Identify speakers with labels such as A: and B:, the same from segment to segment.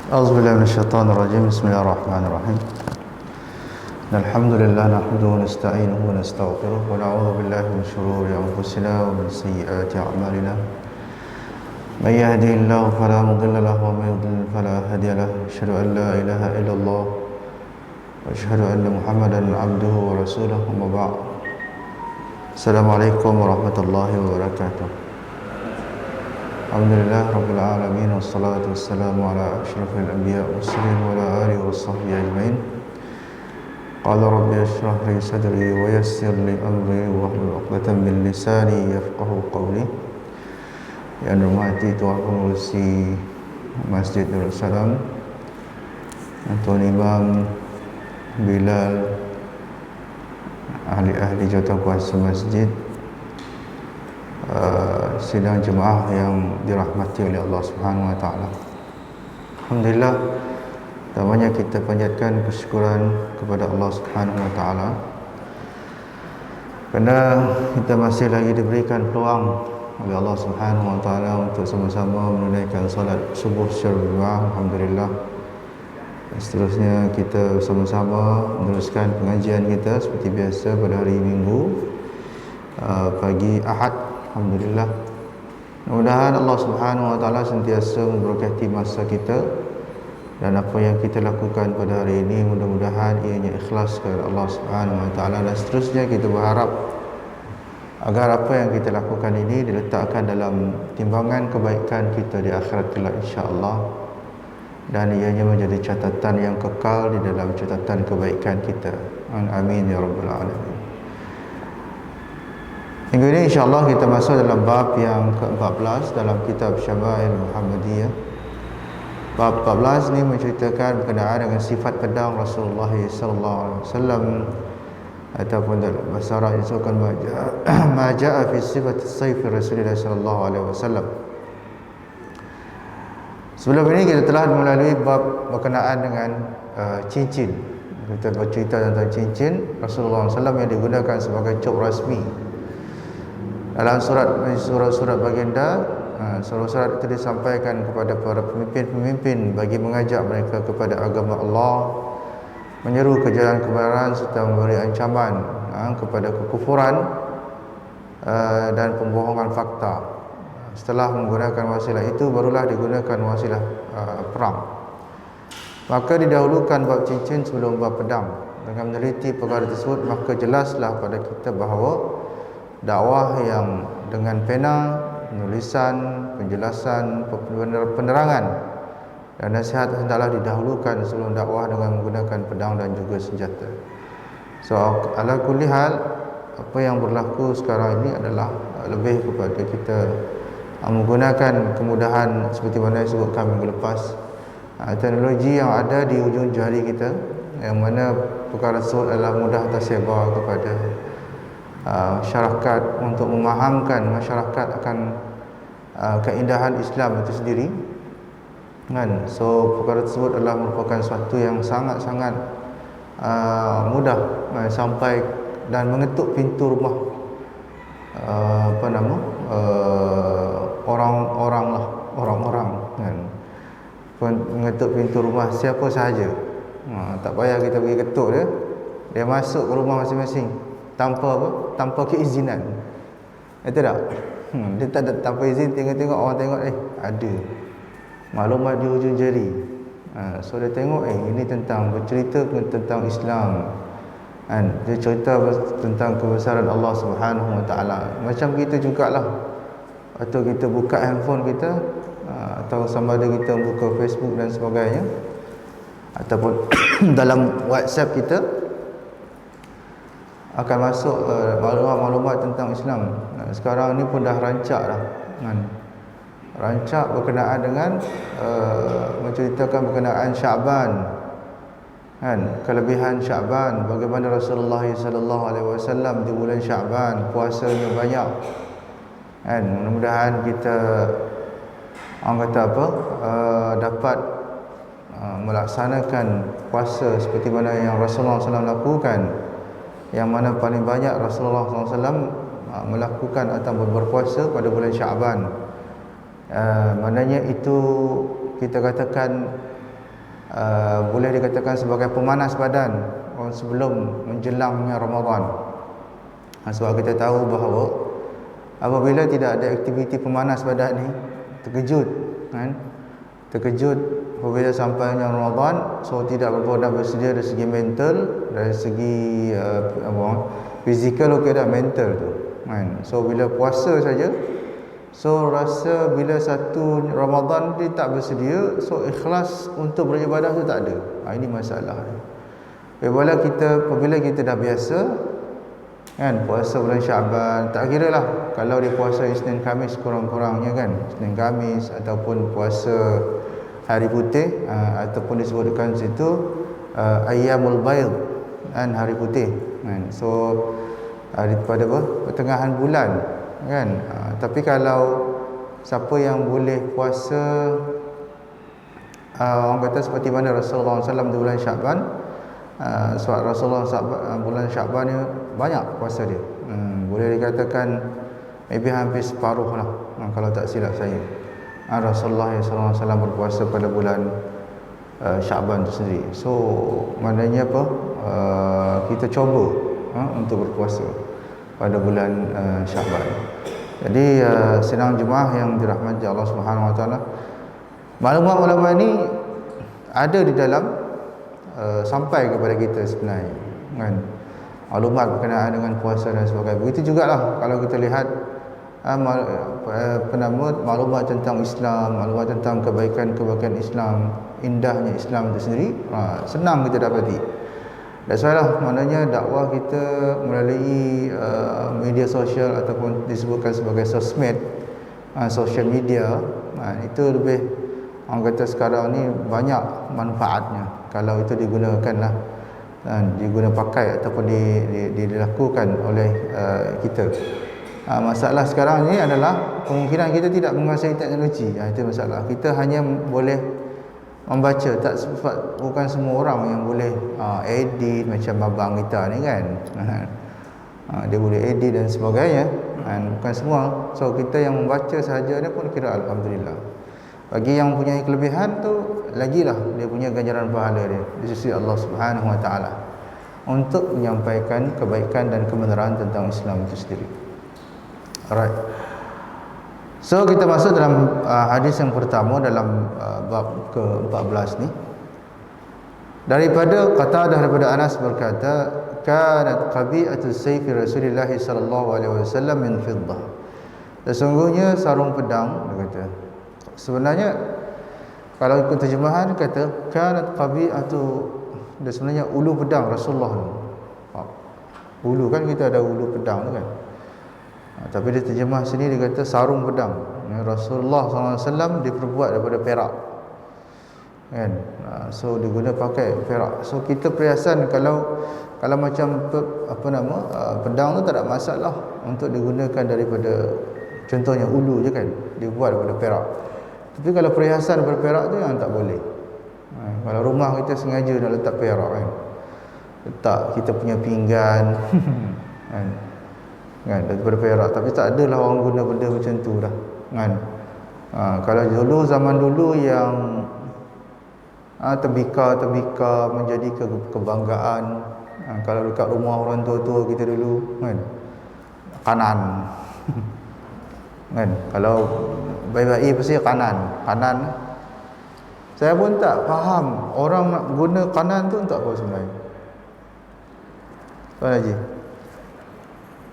A: أعوذ بالله من الشيطان الرجيم. بسم الله الرحمن الرحيم. الحمد لله نحمده ونستعينه ونستغفره ونعوذ بالله من شرور أنفسنا ومن سيئات أعمالنا. من يهده الله فلا مضل له ومن يضلل فلا هادي له. أشهد أن لا إله إلا الله وأشهد أن محمدا عبده ورسوله. أما بعد. السلام عليكم ورحمة الله وبركاته. Alhamdulillah Rabbil Alamin. Wassalatu wassalamu ala ashrafil anbiya wassalim wa ala alihi wa sahbihi ajma'in. Qala rabbi ashrah li sadri wa yassir li amri wa hlul 'uqdatam min lisani yafqahu qawli. Yang hormati Tuan Pengurusi Masjid Darul Salam, Tuan Imam Bilal, ahli-ahli jawatankuasa masjid, sidang jemaah yang dirahmati oleh Allah Subhanahu wa taala. Alhamdulillah, pertamanya kita panjatkan kesyukuran kepada Allah Subhanahu wa taala kerana kita masih lagi diberikan peluang oleh Allah Subhanahu wa taala untuk sama-sama menunaikan solat subuh secara berjemaah. Alhamdulillah. Dan seterusnya kita sama-sama meneruskan pengajian kita seperti biasa pada hari Minggu pagi Ahad. Alhamdulillah. Mudah-mudahan Allah Subhanahu wa taala sentiasa memberkati masa kita dan apa yang kita lakukan pada hari ini, mudah-mudahan ianya ikhlas kepada Allah Subhanahu wa taala. Dan seterusnya kita berharap agar apa yang kita lakukan ini diletakkan dalam timbangan kebaikan kita di akhirat kelak, insya-Allah, dan ianya menjadi catatan yang kekal di dalam catatan kebaikan kita. Amin ya rabbal alamin. Minggu ini insya-Allah kita masuk dalam bab yang ke-14 dalam kitab Syama'il Muhammadiyah. Bab 14 ini menceritakan berkenaan dengan sifat pedang Rasulullah sallallahu alaihi wasallam, ataupun dalam bahasa Arab disebutkan ma jaa fi sifat as-sayf Rasulullah sallallahu alaihi wasallam. Sebelum ini kita telah melalui bab berkenaan dengan cincin. Kita bercerita tentang cincin Rasulullah SAW yang digunakan sebagai cop rasmi dalam surat-surat baginda. Surat-surat itu disampaikan kepada para pemimpin-pemimpin bagi mengajak mereka kepada agama Allah, menyeru ke jalan kebenaran serta memberi ancaman kepada kekufuran dan pembohongan fakta. Setelah menggunakan wasilah itu, barulah digunakan wasilah perang. Maka didahulukan bab cincin sebelum bab pedang. Dengan meneliti perkara tersebut, maka jelaslah pada kita bahawa dakwah yang dengan pena, penulisan, penjelasan, penerangan dan nasihat hendaklah didahulukan sebelum dakwah dengan menggunakan pedang dan juga senjata. So ala kulli hal, apa yang berlaku sekarang ini adalah lebih kepada kita menggunakan kemudahan seperti mana yang disebutkan minggu lepas, teknologi yang ada di ujung jari kita, yang mana perkara tersebut adalah mudah tersebar kepada masyarakat untuk memahamkan masyarakat akan keindahan Islam itu sendiri, kan? So perkara tersebut adalah merupakan sesuatu yang sangat-sangat mudah sampai dan mengetuk pintu rumah orang-orang, kan? Mengetuk pintu rumah siapa sahaja. Tak payah kita pergi ketuk dia masuk ke rumah masing-masing tanpa apa? Tanpa keizinan. Itu tak? Dia tak ada tanpa izin, tengok-tengok orang tengok ada maklumat di hujung jari. So dia tengok ini tentang bercerita tentang Islam. Kan? Dia cerita tentang kebesaran Allah Subhanahu wa taala. Macam kita jugalah. Atau kita buka handphone kita, atau sama ada kita buka Facebook dan sebagainya, ataupun dalam WhatsApp kita akan masuk maklumat-maklumat tentang Islam. Sekarang ni pun dah rancak dah, kan? Rancak berkenaan dengan menceritakan berkenaan Syaban, kan? Kelebihan Syaban, bagaimana Rasulullah sallallahu alaihi wasallam di bulan Syaban puasanya banyak, kan? Mudah-mudahan kita dapat melaksanakan puasa seperti mana yang Rasulullah SAW lakukan, yang mana paling banyak Rasulullah SAW melakukan atau berpuasa pada bulan Syaban. Maknanya itu kita katakan boleh dikatakan sebagai pemanas badan sebelum menjelangnya Ramadan. Sebab kita tahu bahawa apabila tidak ada aktiviti pemanas badan ni, terkejut kan, terkejut apabila sampainya Ramadan, so tidak berpodak bersedia dari segi mental, dari segi fizikal, okey dah, mental tu kan. So bila puasa saja, so rasa bila satu Ramadan dia tak bersedia, so ikhlas untuk beribadah tu tak ada. Ini masalah. Apabila kita dah biasa kan puasa bulan Syaban, tak kira lah kalau dia puasa Isnin Khamis kurang-kurangnya kan, Isnin Khamis ataupun puasa hari putih, ataupun disebutkan situ Ayyamul Bayd kan, hari putih kan. So pada pertengahan bulan kan. Tapi kalau siapa yang boleh puasa, orang kata seperti mana Rasulullah SAW di bulan Syaban, sebab Rasulullah bulan Syaban ni banyak puasa dia, boleh dikatakan maybe hampir separuh lah, kalau tak silap saya. Rasulullah SAW berpuasa pada bulan Syaban tu sendiri. So maknanya apa, kita cuba untuk berpuasa pada bulan Syaban. Jadi sidang jemaah yang dirahmati Allah Subhanahu Wa Taala, maklumat-maklumat ini ada di dalam sampai kepada kita sebenarnya kan, maklumat berkenaan dengan puasa dan sebagainya. Begitu jugalah kalau kita lihat maklumat tentang Islam, maklumat tentang kebaikan-kebaikan Islam, indahnya Islam itu sendiri, senang kita dapati. That's why lah, maknanya dakwah kita melalui media sosial ataupun disebutkan sebagai sosmed, social media, itu lebih, orang kata sekarang ni banyak manfaatnya kalau itu digunakan lah, digunakan pakai ataupun dilakukan oleh kita. Masalah sekarang ni adalah kemungkinan kita tidak menguasai teknologi. Itu masalah. Kita hanya boleh membaca, bukan semua orang yang boleh edit macam abang kita ni kan. Dia boleh edit dan sebagainya, bukan semua. So kita yang membaca sahaja ni pun kira alhamdulillah. Bagi yang mempunyai kelebihan tu, lagilah dia punya ganjaran pahala dia di sisi Allah Subhanahu Wa Taala untuk menyampaikan kebaikan dan kebenaran tentang Islam itu sendiri. Alright. So kita masuk dalam hadis yang pertama dalam bab ke-14 ni. Daripada Anas berkata, kanat qabi'atu sayfi Rasulillah sallallahu alaihi wasallam min fiddah. Sesungguhnya sarung pedang, dia kata. Sebenarnya kalau ikut terjemahan kata kanat qabi'atu, dia sebenarnya ulu pedang Rasulullah tu. Ulu kan kita ada ulu pedang tu kan. Tapi dia terjemah sini dia kata sarung pedang. Rasulullah SAW diperbuat daripada perak kan. So diguna pakai perak. So kita perhiasan kalau macam pedang tu tak ada masalah untuk digunakan daripada, contohnya ulu je kan, dibuat daripada perak. Tapi kalau perhiasan berperak tu yang tak boleh. Kalau rumah kita sengaja nak letak perak kan, letak kita punya pinggan kan daripada perak, tapi tak adalah orang guna benda macam tu dah kan. Kalau dulu, zaman dulu yang tembika menjadi kebanggaan, kalau dekat rumah orang tua-tua kita dulu kan, kanan kan, kalau bayi-bayi pasti kanan. Saya pun tak faham orang nak guna kanan tu untuk apa sebenarnya. Tuan Haji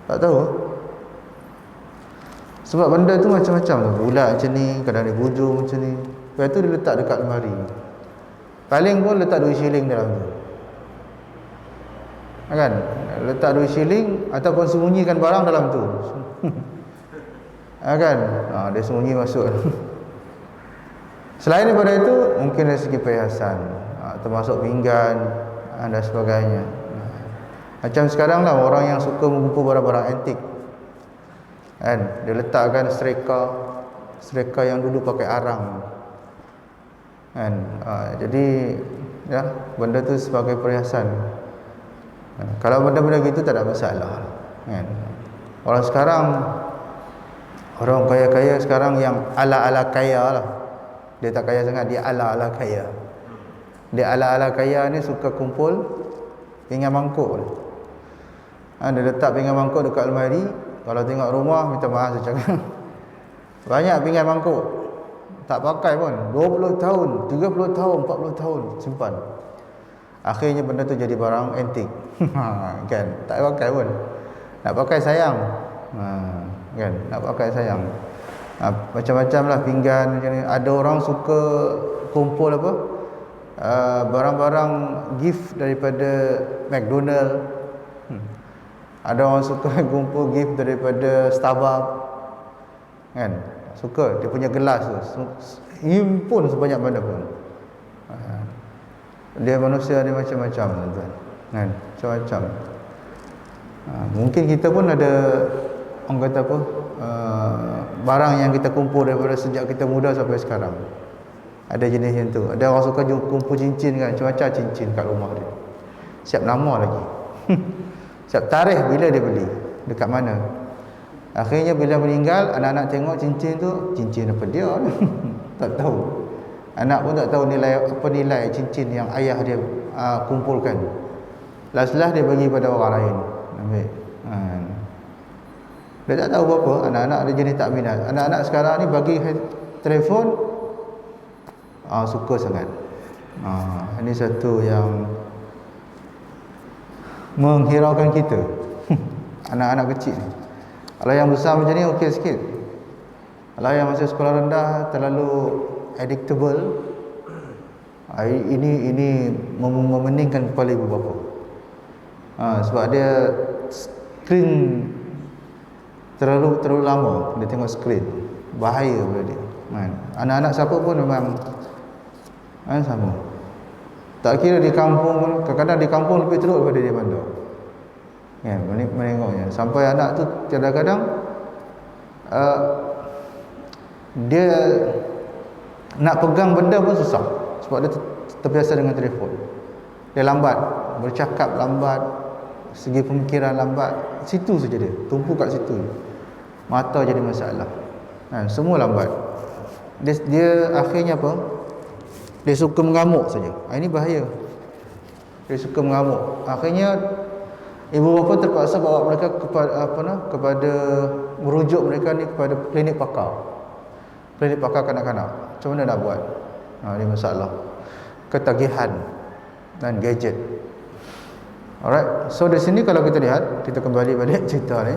A: tak tahu. Sebab benda tu macam-macam tu, bulat macam ni, kadang dia bujur macam ni. Lepas tu dia letak dekat lemari, paling pun letak 2 shilling dalam tu kan, letak 2 shilling ataupun sembunyikan barang dalam tu kan, dia sembunyi masuk. Selain daripada itu, mungkin dari segi perhiasan, termasuk pinggan dan sebagainya. Macam sekarang lah, orang yang suka mengumpul barang-barang antik kan, dia letakkan sereka yang dulu pakai arang kan. Jadi ya, benda tu sebagai perhiasan. Kalau benda-benda gitu tak ada masalah kan. Orang sekarang, orang kaya-kaya sekarang yang ala-ala kaya lah. Dia tak kaya sangat, dia ala-ala kaya. Dia ala-ala kaya ni suka kumpul pinggan mangkuk ni. Dia letak pinggan mangkuk dekat almari. Kalau tengok rumah, minta maaf saya cakap, banyak pinggan mangkuk tak pakai pun, 20 tahun, 30 tahun, 40 tahun simpan. Akhirnya benda tu jadi barang antik. Kan, tak pakai pun. Nak pakai sayang. Kan, nak pakai sayang. Macam-macam lah pinggan macam ni. Ada orang suka kumpul apa, barang-barang gift daripada McDonald. Ada orang suka kumpul gift daripada Starbucks. Kan, suka dia punya gelas tu, himpun sebanyak mana pun. Dia manusia ni macam-macam, tuan-tuan. Kan, macam-macam. Mungkin kita pun ada, orang kata apa, barang yang kita kumpul daripada sejak kita muda sampai sekarang. Ada jenis yang tu. Ada orang suka kumpul cincin kan, macam-macam cincin kat rumah dia. Siap nama lagi. Siap tarikh bila dia beli, dekat mana. Akhirnya bila meninggal, anak-anak tengok cincin tu, cincin apa dia? Tak tahu. Anak pun tak tahu nilai cincin yang ayah dia kumpulkan. Last-last dia bagi pada orang lain. Ambil. Dia tak tahu apa-apa. Anak-anak dia jenis tak minat. Anak-anak sekarang ni bagi telefon, suka sangat. Ini satu yang menghiraukan kita. Anak-anak kecil ni. Kalau yang besar macam ni okey sikit. Kalau yang masih sekolah rendah terlalu addictable, ini memeningkan kepala ibu bapa. Sebab dia skrin terlalu lama dia tengok skrin, bahaya pada dia. Anak-anak siapa pun memang sama. Tak kira di kampung pun, kadang-kadang di kampung lebih teruk daripada di bandar. Kan, menengoknya. Sampai anak tu kadang-kadang dia nak pegang benda pun susah. Sebab dia terbiasa dengan telefon. Dia lambat, bercakap lambat, segi pemikiran lambat. Situ saja dia, tumpu kat situ. Mata jadi masalah. Semua lambat. Dia akhirnya apa? Dia suka mengamuk saja. Ini bahaya. Dia suka mengamuk. Akhirnya ibu bapa terpaksa bawa mereka kepada merujuk mereka ni kepada klinik pakar. Klinik pakar kanak-kanak. Macam mana nak buat? Ini masalah. Ketagihan dan gadget. Alright. So di sini kalau kita lihat, kita kembali balik cerita ni.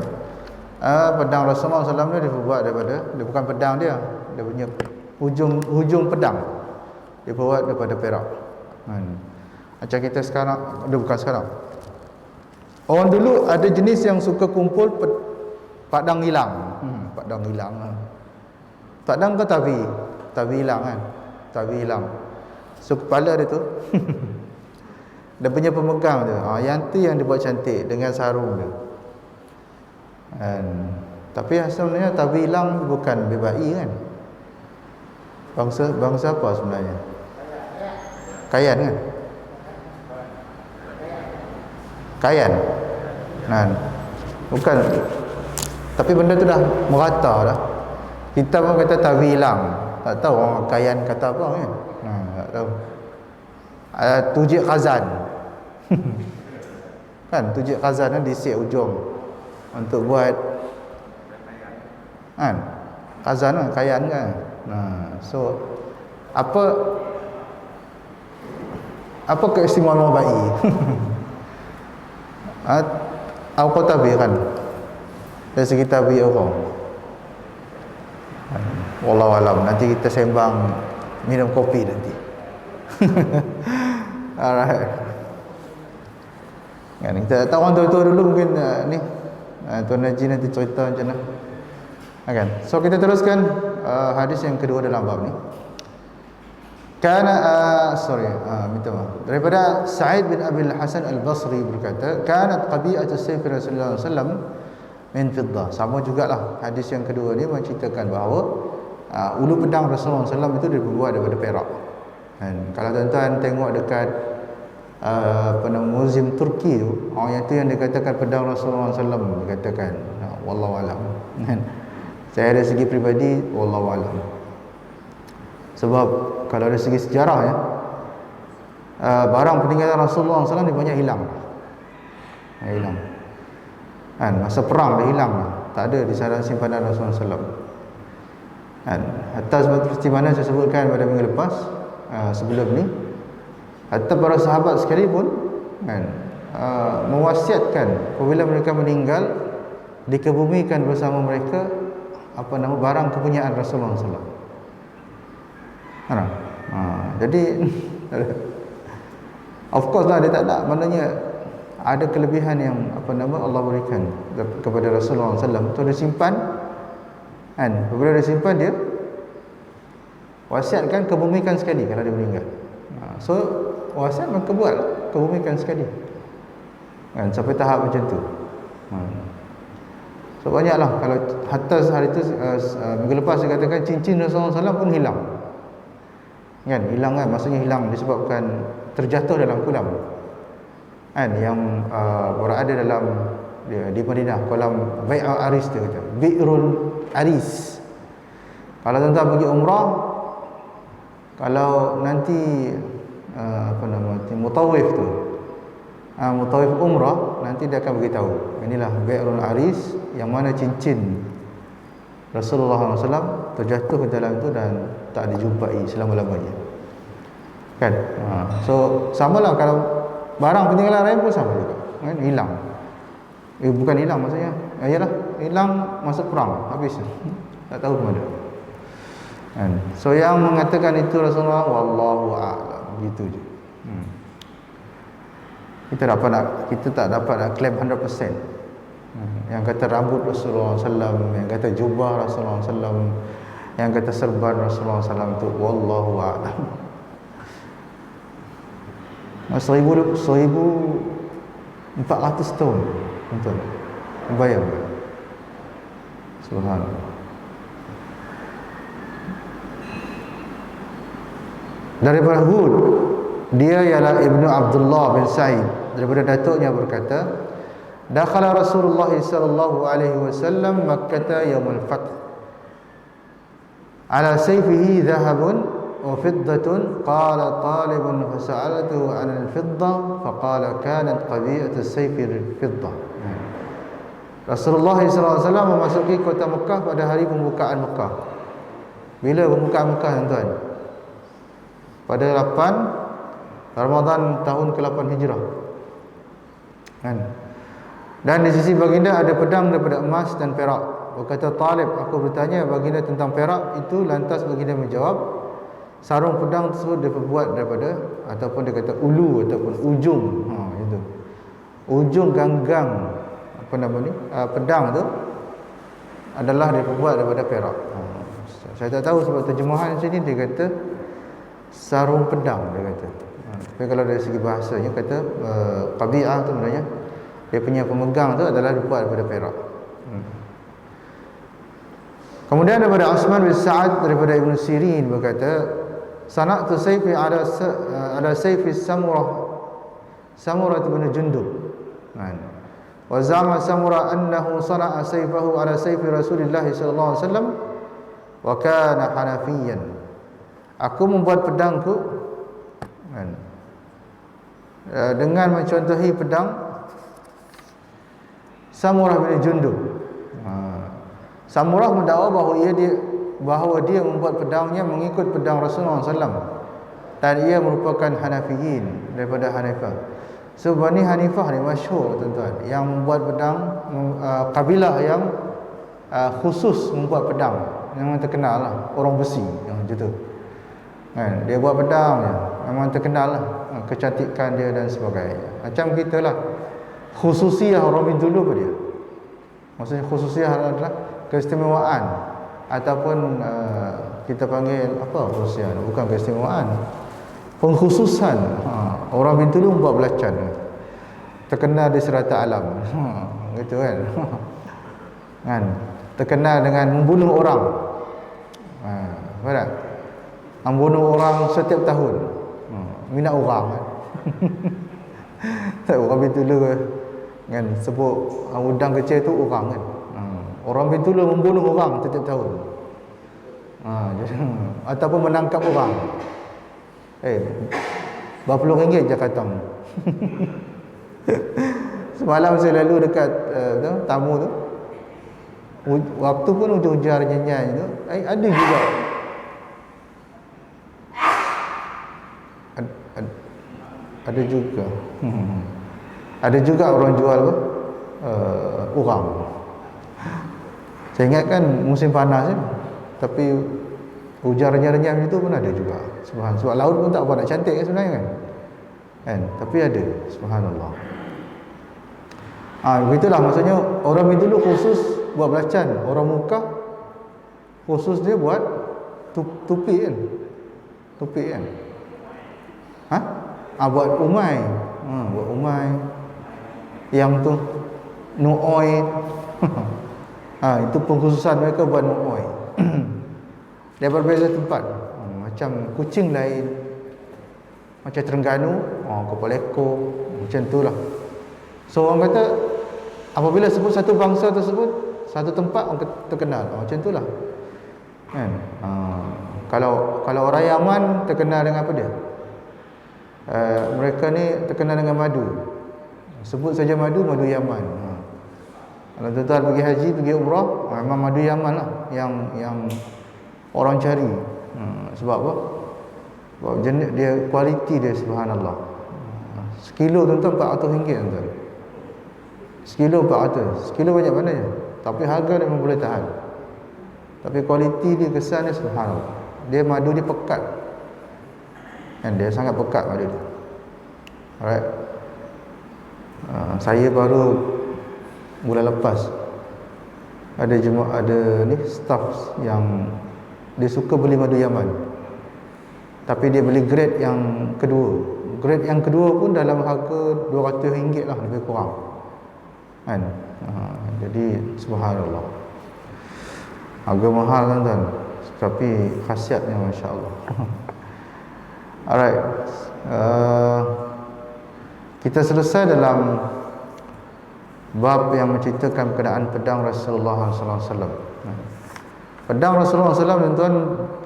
A: Pedang Rasulullah SAW ni dibuat daripada, dia bukan pedang dia punya hujung pedang dia buat daripada perak. Macam kita sekarang, bukan sekarang. Orang dulu ada jenis yang suka kumpul padang hilang. Padang hilang. Padang ke tabi? Tabi hilang kan? Tabi hilang. So kepala dia tu dia punya pemegang dia. Yang tu yang dia buat cantik dengan sarung dia. Tapi sebenarnya tabi hilang bukan bebai kan? Bangsa apa sebenarnya? Kayan kan? Kayan. Bukan. Tapi benda tu dah merata dah. Kita pun kata tabi hilang. Tak tahu orang Kayan kata apa kan? Tak tahu. Tujik khazan. Kan tujik khazan kan disik ujung untuk buat kan? Khazan kan, Kayan kan? So apa keistimewaan bayi? Apa tabi kan? Dari segi tabi orang. Wallahu alam. Nanti kita sembang minum kopi nanti. Alright. Kan kita tahu orang tua-tua dulu mungkin ni Tuan Haji nanti cerita macam mana. Kan. So kita teruskan hadis yang kedua dalam bab ni. Minta maaf. Daripada Sa'id bin Abi Al-Hasan Al-Basri berkata, "Kanat qabi'atu sayf Rasulullah sallallahu alaihi wasallam min fiddah." Sama jugalah hadis yang kedua ni menceritakan bahawa ulu pedang Rasulullah SAW itu dibuat daripada perak. Dan kalau tuan-tuan tengok dekat muzium Turki tu, yang itu yang dikatakan pedang Rasulullah SAW dikatakan. Wallahu alam. Saya dari segi peribadi wallahu alam. Sebab kalau dari segi sejarah ya, barang peninggalan Rasulullah SAW dia banyak hilang. Hilang. Kan masa perang dia hilang. Tak ada di sana simpanan Rasulullah SAW. Kan hatta seperti mana saya sebutkan pada minggu lepas, sebelum ni, hatta para sahabat sekalipun kan mewasiatkan apabila mereka meninggal dikebumikan bersama mereka barang kepunyaan Rasulullah SAW. Jadi of course lah dia tak nak, maknanya ada kelebihan yang Allah berikan kepada Rasulullah SAW tu dia simpan kan. Apabila dia simpan, dia wasiatkan kebumikan sekali kalau dia meninggal. So wasiat maka buat kebumikan sekali kan, sampai tahap macam tu. So banyaklah, kalau hatta hari tu minggu lepas saya katakan cincin Rasulullah SAW pun hilang kan. Hilang kan, maksudnya hilang disebabkan terjatuh dalam kolam kan, yang berada dalam di Madinah, kolam Bi'rul Aris dia kata, Bi'rul Aris. Kalau tuan-tuan pergi umrah, kalau nanti mutawif tu, mutawif umrah, nanti dia akan beritahu inilah Bi'rul Aris, yang mana cincin Rasulullah SAW terjatuh ke dalam tu dan tak dijumpai selama-lamanya kan. So samalah kalau barang peninggalan lain pun sama juga kan, hilang. Bukan hilang maksudnya, yalah hilang masa perang, habis tak tahu ke mana kan. So yang mengatakan itu Rasulullah, wallahu a'lam, gitu je. Kita tak dapat nak claim 100%. Yang kata rambut Rasulullah SAW, yang kata jubah Rasulullah SAW, yang kata serban Rasulullah SAW tu wallahu a'lam. 1400 tahun tuan-tuan, bayangkan, subhanallah. Daripada Hud, dia ialah Ibnu Abdullah bin Sa'id, daripada datuknya berkata, dakhala Rasulullah sallallahu alaihi wasallam Makkah yaumul fath ala sayfihi dhahabun wa fiddatun, qala talibun fasa'alatuhu 'an al-fiddah faqala kanat qabi'atu as-sayfi al-fiddah. Rasulullah sallallahu alaihi wasallam memasuki kota Mekah pada hari pembukaan Mekah. Bila pembukaan Mekah tuan-tuan? Pada 8 Ramadan tahun ke-8 Hijrah kan. Dan di sisi baginda ada pedang daripada emas dan perak. Berkata Talib, aku bertanya baginda tentang perak itu, lantas baginda menjawab, sarung pedang tersebut diperbuat daripada, ataupun dia kata ulu ataupun ujung, itu ujung ganggang pedang tu adalah diperbuat daripada perak. Saya tak tahu sebab terjemahan sini dia kata sarung pedang, dia kata. Tapi kalau dari segi bahasanya kata qabi'ah tu sebenarnya dia punya pemegang tu adalah dibuat daripada perak. Kemudian daripada Osman bin Sa'ad daripada Ibn Sirin berkata, sana'tu sayfi ala sayfi Samurah bin Jundub. Wa zama Samurah annahu sana'a sayfahu ala sayfi Rasulullah sallallahu alaihi wasallam wa kana Hanafiyan. Aku membuat pedangku dengan mencontohi pedang Samurah bin Jundub. Samurah mendakwa bahawa dia membuat pedangnya mengikut pedang Rasulullah SAW, dan ia merupakan Hanafiyin, daripada Hanifah. So Bani Hanifah ni masyhur tuan-tuan, yang membuat pedang, kabilah yang khusus membuat pedang, yang terkenal lah, orang besi yang macam tu kan. Dia buat pedang memang terkenal lah, kecantikan dia dan sebagainya. Macam kita lah, khususiah orang dulu apa dia? Maksudnya khususiah adalah keistimewaan, ataupun kita panggil apa khususiah? Bukan keistimewaan, pengkhususan. Orang Bintulu membuat belacan, terkenal di serata alam, gitu kan. Kan terkenal dengan membunuh orang, betul? Membunuh orang setiap tahun, minat orang kan. Tak, orang Bintulu kan sebut udang kecil tu orang kan. Orang Bintulu membunuh orang setiap tahun. Ataupun menangkap orang. berapa puluh ringgit je katang. Semalam saya lalu dekat tamu tu, waktu pun hujan nyanyi tu, ada juga ada juga ada juga orang jual urang. Saya ingat kan musim panas kan, tapi hujan renyah-renyah itu pun ada juga. Subhanallah. Sebab laut pun tak apa nak cantik kan sebenarnya kan, tapi ada. Subhanallah. Begitulah maksudnya orang dulu khusus buat belacan, orang Mekah khusus dia buat tupi kan. Tupi kan. Buat umai. Buat umai. Yang tu nuoi. Itu pengkhususan mereka buat nuoi. Dia berbeza tempat. Macam kucing lain, macam Terengganu, kepala ekor, macam itulah. So orang kata apabila sebut satu bangsa tersebut, satu tempat orang terkenal, macam itulah kan. Kalau orang Yaman terkenal dengan apa dia? Mereka ni terkenal dengan madu. Sebut saja madu Yaman. Kalau tuan-tuan pergi haji, pergi umrah, memang madu Yaman lah yang orang cari. Sebab apa? Sebab dia kualiti dia, subhanallah. Sekilo tuan-tuan RM400 tuan-tuan. Sekilo 400. Sekilo banyak mana je, tapi harga dia memang boleh tahan. Tapi kualiti dia, kesan dia, subhanallah. Dia madu dia pekat. Kan dia sangat pekat madu dia. Alright. Saya baru bulan lepas ada ni staff yang dia suka beli madu Yaman, tapi dia beli grade yang kedua. Grade yang kedua pun dalam harga RM200 lah, lebih kurang kan. Jadi subhanallah, harga mahal kan, tapi khasiatnya masya-Allah. Alright, kita selesai dalam bab yang menceritakan keadaan pedang Rasulullah SAW. Pedang Rasulullah SAW, tuan-tuan,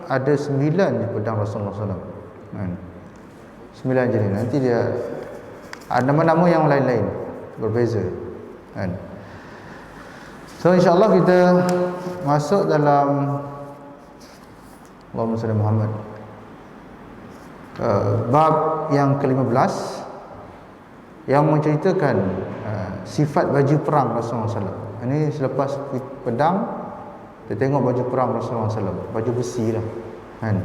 A: ada 9 je pedang Rasulullah SAW kan? 9 jenis. Nanti dia ada nama-nama yang lain-lain, berbeza kan. So insyaAllah kita masuk dalam Allahumma salli Muhammad, bab yang ke-15 yang menceritakan sifat baju perang Rasulullah SAW. Ini selepas pedang, kita tengok baju perang Rasulullah SAW, baju besi lah kan.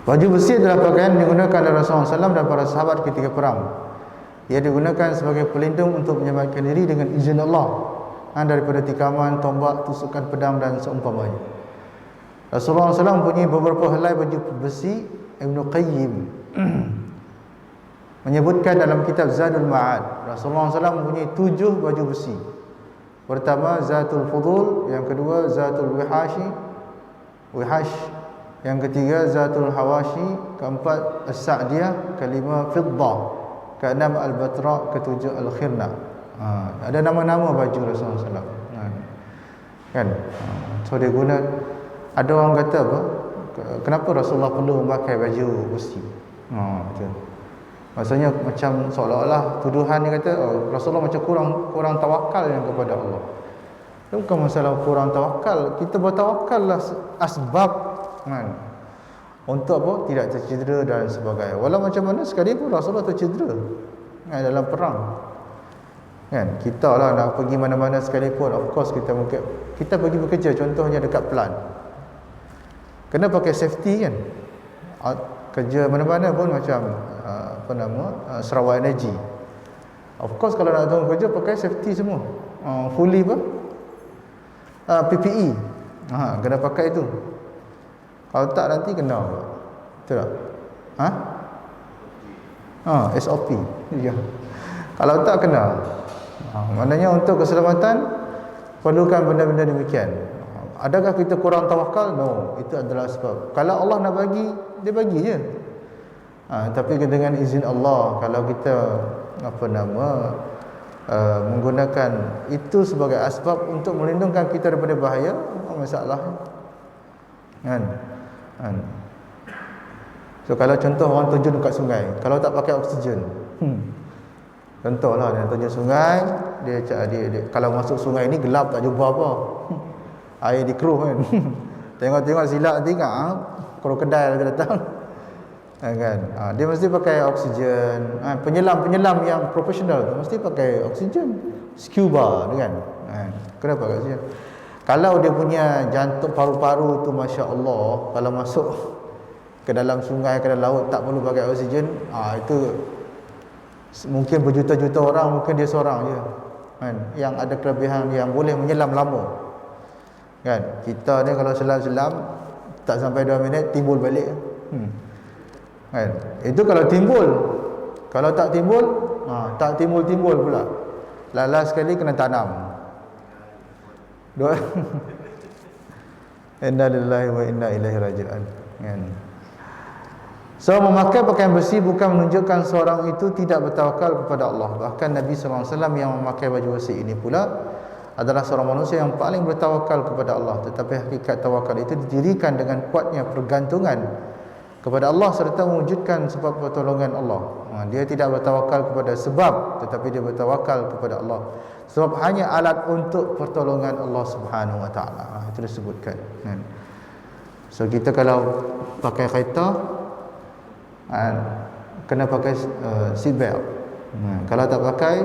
A: Baju besi adalah pakaian digunakan oleh Rasulullah SAW dan para sahabat ketika perang. Ia digunakan sebagai pelindung untuk menyelamatkan diri dengan izin Allah daripada tikaman, tombak, tusukan pedang dan seumpamanya. Rasulullah SAW mempunyai beberapa helai baju besi. Ibnu Qayyim menyebutkan dalam kitab Zadul Ma'ad, Rasulullah SAW mempunyai 7 baju besi. Pertama Zatul Fudul, yang kedua Zatul Wihash, yang ketiga Zatul Hawashi, keempat As-Sa'diyah, kelima Fiddah, keenam Al-Batra, ketujuh Al-Khirna. Ada nama-nama baju Rasulullah SAW kan. So dia guna, ada orang kata apa, kenapa Rasulullah perlu memakai baju besi? Betul. Maksudnya macam seolah-olah tuduhan dia kata, Rasulullah macam kurang tawakal kepada Allah. Itu bukan masalah kurang tawakal. Kita bertawakal lah asbab kan, untuk apa? Tidak tercedera dan sebagainya. Walau macam mana sekalipun Rasulullah tercedera dalam perang kan. Kita lah nak pergi mana-mana sekalipun, of course kita mungkin kita pergi bekerja, contohnya dekat plant, kena pakai safety kan. Kerja mana-mana pun macam Sarawak Energy, of course kalau nak tunggu kerja pakai safety semua, fully PPE, kena pakai itu. Kalau tak nanti kena, betul tak? SOP ya. Kalau tak kena. Maknanya untuk keselamatan perlukan benda-benda demikian. Adakah kita kurang tawakal? No, itu adalah sebab. Kalau Allah nak bagi, dia bagi je. Tapi dengan izin Allah, kalau kita menggunakan itu sebagai asbab untuk melindungkan kita daripada bahaya, masalah kan. kan. So kalau contoh orang terjun dekat sungai, kalau tak pakai oksigen, contohlah dia terjun sungai, dia kalau masuk sungai ni gelap tak jumpa apa. Air dikeruh kan. Tengok-tengok silap nanti krokodil dia datang. Kan? Dia mesti pakai oksigen. Penyelam-penyelam yang profesional tu mesti pakai oksigen. Scuba tu kan. Kenapa pakai oksigen? Kalau dia punya jantung paru-paru tu masya-Allah, kalau masuk ke dalam sungai, ke dalam laut tak perlu pakai oksigen, itu mungkin berjuta-juta orang, mungkin dia seorang je kan, yang ada kelebihan yang boleh menyelam lama kan. Kita ni kalau selam-selam tak sampai 2 minit timbul balik kan. Itu kalau timbul. Kalau tak timbul, tak timbul-timbul pula. Last sekali kena tanam. Inna lillahi wa inna ilaihi raji'un kan. So memakai pakaian besi bukan menunjukkan seorang itu tidak bertawakal kepada Allah. Bahkan Nabi SAW yang memakai baju besi ini pula adalah seorang manusia yang paling bertawakal kepada Allah. Tetapi hakikat tawakal itu didirikan dengan kuatnya pergantungan kepada Allah serta mewujudkan sebab pertolongan Allah. Dia tidak bertawakal kepada sebab, tetapi dia bertawakal kepada Allah. Sebab hanya alat untuk pertolongan Allah Subhanahu Wa Taala. Itu disebutkan. So kita kalau pakai kereta, kena pakai seat belt. Kalau tak pakai,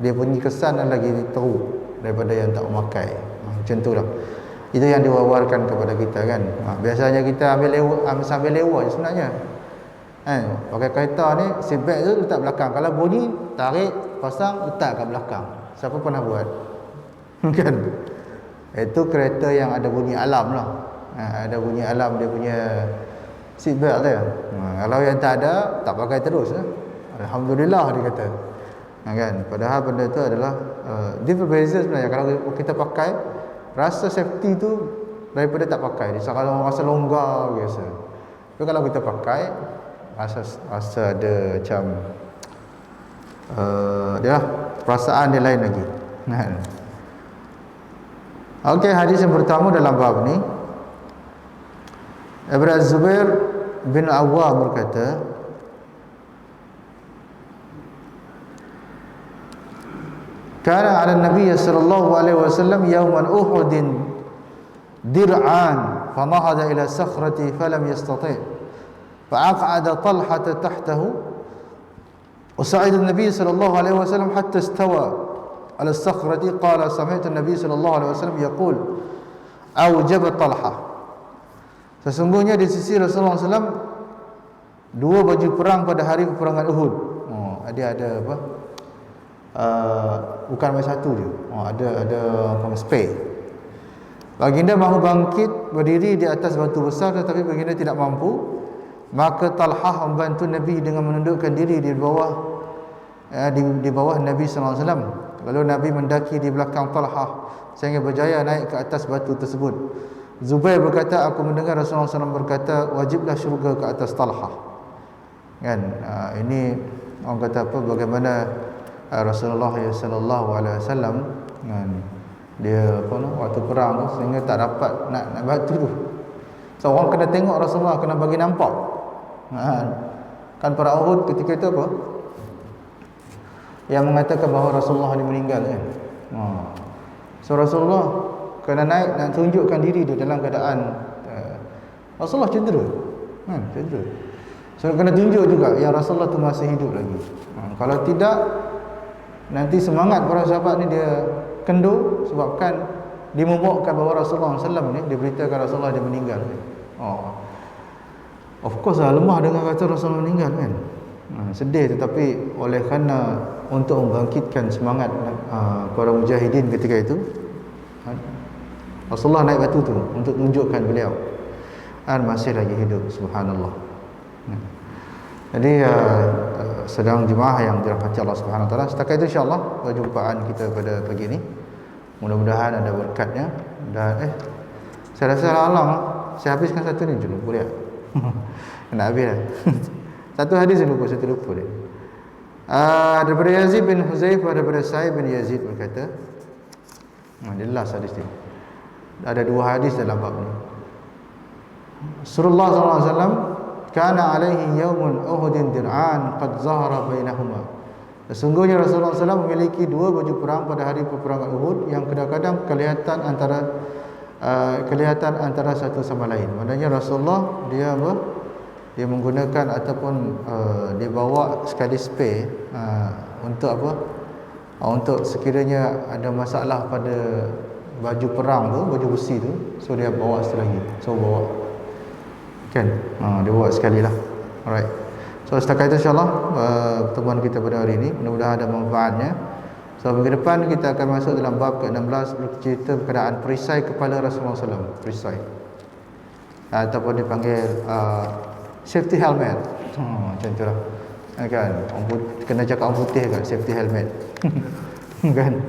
A: dia punya kesan lagi teruk daripada yang tak memakai. Macam itulah. Itu yang diwawarkan kepada kita kan. Biasanya kita sambil lewa je sebenarnya. Pakai kereta ni, seat belt tu letak belakang. Kalau bunyi, tarik, pasang, letak kat belakang. Siapa pernah buat? Kan? Itu kereta yang ada bunyi alarm lah. Ada bunyi alarm dia punya seat belt dia. Kalau yang tak ada, tak pakai terus. Alhamdulillah dia kata. Kan? Padahal benda tu adalah dia berbeza sebenarnya. Kalau kita pakai, rasa safety tu daripada tak pakai. Dia kalau rasa longgar biasa. Tapi kalau kita pakai, rasa ada macam dia lah, perasaan dia lain lagi. Okey, hadis yang pertama dalam bab ni, Ibn Zubair bin Awwam berkata, kana ala Nabi sallallahu alaihi wasallam yawman Uhudin dir'an fanahada ila sakhrati falam yastati' fa'aq'ada Talhata tahtahu وصعد النبي صلى الله عليه وسلم حتى استوى على الصخرة قال سمعت النبي صلى الله عليه وسلم يقول أوجب طلحة. Sesungguhnya di sisi Rasulullah SAW dua baju perang pada hari peperangan Uhud. Dia ada apa? Bukan main satu je. Ada spare. Baginda mahu bangkit berdiri di atas batu besar, tetapi baginda tidak mampu. Maka Talhah membantu Nabi dengan menundukkan diri di bawah Nabi SAW. Lalu Nabi mendaki di belakang Talhah sehingga berjaya naik ke atas batu tersebut. Zubair berkata, aku mendengar Rasulullah SAW berkata, wajiblah syurga ke atas Talhah. Kan? Ini orang kata apa, bagaimana Rasulullah SAW kan, dia waktu perang tu sehingga tak dapat nak batu tu. So orang kena tengok Rasulullah, kena bagi nampak. Kan para Uhud ketika itu apa? Yang mengatakan bahawa Rasulullah ni meninggal kan. So Rasulullah kena naik nak tunjukkan diri dia dalam keadaan Rasulullah cedera. Cedera. So kena tunjuk juga yang Rasulullah tu masih hidup lagi. Kalau tidak, nanti semangat para sahabat ni dia kendur, sebabkan dimumukkan bahawa Rasulullah SAW ni diberitakan Rasulullah dia meninggal. Of course lah, lemah dengan kata Rasulullah meninggal kan. Sedih, tetapi oleh kerana untuk membangkitkan semangat para mujahidin ketika itu, Rasulullah naik batu tu untuk tunjukkan beliau masih lagi hidup. Subhanallah. Jadi sedang jemaah yang dirahmati Allah Subhanahu Wa Taala, setakat itu insya-Allah perjumpaan kita pada pagi ini. Mudah-mudahan ada berkatnya. Dan saya rasa alang saya habiskan satu ni dulu, boleh tak? Nak habis dah. Satu hadis lupa, saya terlupa dia. Daripada Yazid bin Huzaifah, daripada Sa'id bin Yazid berkata, dia last hadis ni. Ada dua hadis dalam bab ni. Rasulullah SAW kana alaihi yaumun uhudin dir'an qad zahara bainahuma. Sesungguhnya Rasulullah SAW memiliki dua baju perang pada hari peperangan Uhud yang kadang-kadang kelihatan antara satu sama lain. Maknanya Rasulullah dia dia menggunakan ataupun dia bawa sekali spare untuk apa? Untuk sekiranya ada masalah pada baju perang tu, baju besi tu, so dia bawa sekali lagi. So bawa kan, dia bawa sekali lah. Alright. So setakat itu insyaAllah pertemuan kita pada hari ini, mudah-mudahan ada manfaatnya. So minggu depan kita akan masuk dalam bab ke-16, bercerita keadaan perisai kepala Rasulullah SAW. Perisai ataupun dipanggil safety helmet. Macam tu lah kan, kena cakap orang putih kan, safety helmet. Kan.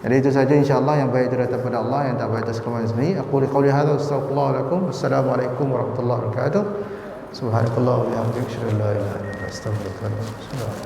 A: Jadi itu saja insya-Allah, yang baik itu datang daripada Allah, yang tak baik atas kelemahan sendiri. Aku qouli hadza astaghfirullah lakum. Assalamualaikum warahmatullahi wabarakatuh. Subhanakallah wa bihamdika asyhadu an la ilaha illa anta astaghfiruka wa atubu ilaik.